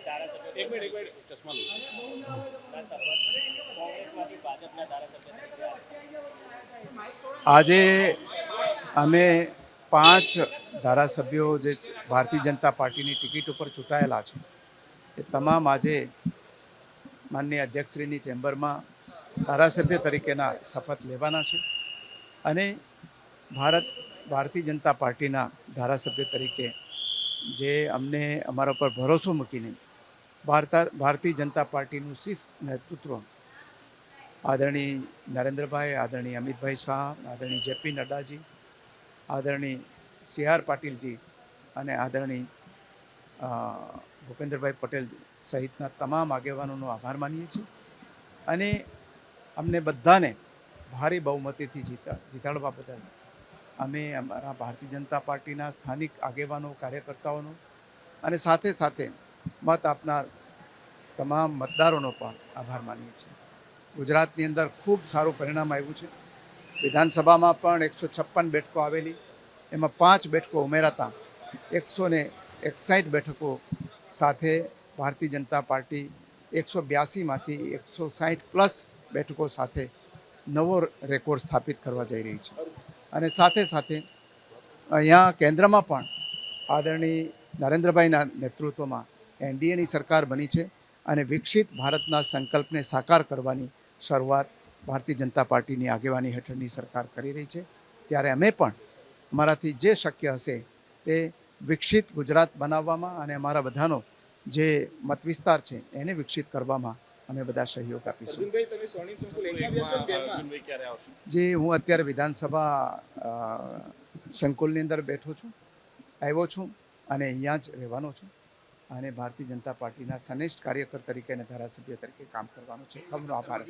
એક મિનિટ ચશ્મા લો. આજે અમે 5 ધારાસભ્યો જે ભારતીય જનતા પાર્ટીની ટિકિટ ઉપર ચૂંટાયેલા છે એ તમામ આજે માનનીય અધ્યક્ષશ્રીની ચેમ્બરમાં ધારાસભ્ય તરીકેના શપથ લેવાના છે અને ભારતીય જનતા પાર્ટીના ધારાસભ્ય તરીકે જે અમને અમારા પર ભરોસો મૂકીને ભારતીય જનતા પાર્ટીનું શીર્ષ નેતૃત્વ આદરણીય નરેન્દ્રભાઈ, આદરણીય અમિતભાઈ શાહ, આદરણીય જેપી નડ્ડાજી, આદરણીય સી આર પાટીલજી અને આદરણીય ભૂપેન્દ્રભાઈ પટેલ સહિતના તમામ આગેવાનોનો આભાર માનીએ છીએ અને અમને બધાને ભારે બહુમતીથી જીતાડવા બદલ અમે અમારા ભારતીય જનતા પાર્ટીના સ્થાનિક આગેવાનો, કાર્યકર્તાઓનો અને સાથે સાથે મત આપનાર તમામ મતદારોનો પણ આભાર માનીએ છીએ. ગુજરાતની અંદર ખૂબ સારું પરિણામ આવ્યું છે. વિધાનસભામાં પણ 156 બેઠકો આવેલી, એમાં 5 બેઠકો ઉમેરાતા 161 બેઠકો સાથે ભારતીય જનતા પાર્ટી 182માંથી 160+ બેઠકો સાથે નવો રેકોર્ડ સ્થાપિત કરવા જઈ રહી છે અને સાથે સાથે અહીંયા કેન્દ્રમાં પણ આદરણીય નરેન્દ્રભાઈના નેતૃત્વમાં એનડીએની સરકાર બની છે અને વિકસિત ભારતના સંકલ્પને સાકાર કરવાની શરૂઆત ભારતીય જનતા પાર્ટીની આગેવાની હેઠળની સરકાર કરી રહી છે. ત્યારે અમે પણ અમારાથી જે શક્ય હશે તે વિકસિત ગુજરાત બનાવવામાં અને અમારા બધાનો જે મત વિસ્તાર છે એને વિકસિત કરવામાં અમે બધા સહયોગ આપીશું. જે હું અત્યારે વિધાનસભા સંકુલની અંદર બેઠો છું, આવ્યો છું અને અહીંયા જ રહેવાનો છું અને ભારતીય જનતા પાર્ટીના સનિષ્ઠ કાર્યકર તરીકે અને ધારાસભ્ય તરીકે કામ કરવાનું છે. ખમનો આભાર.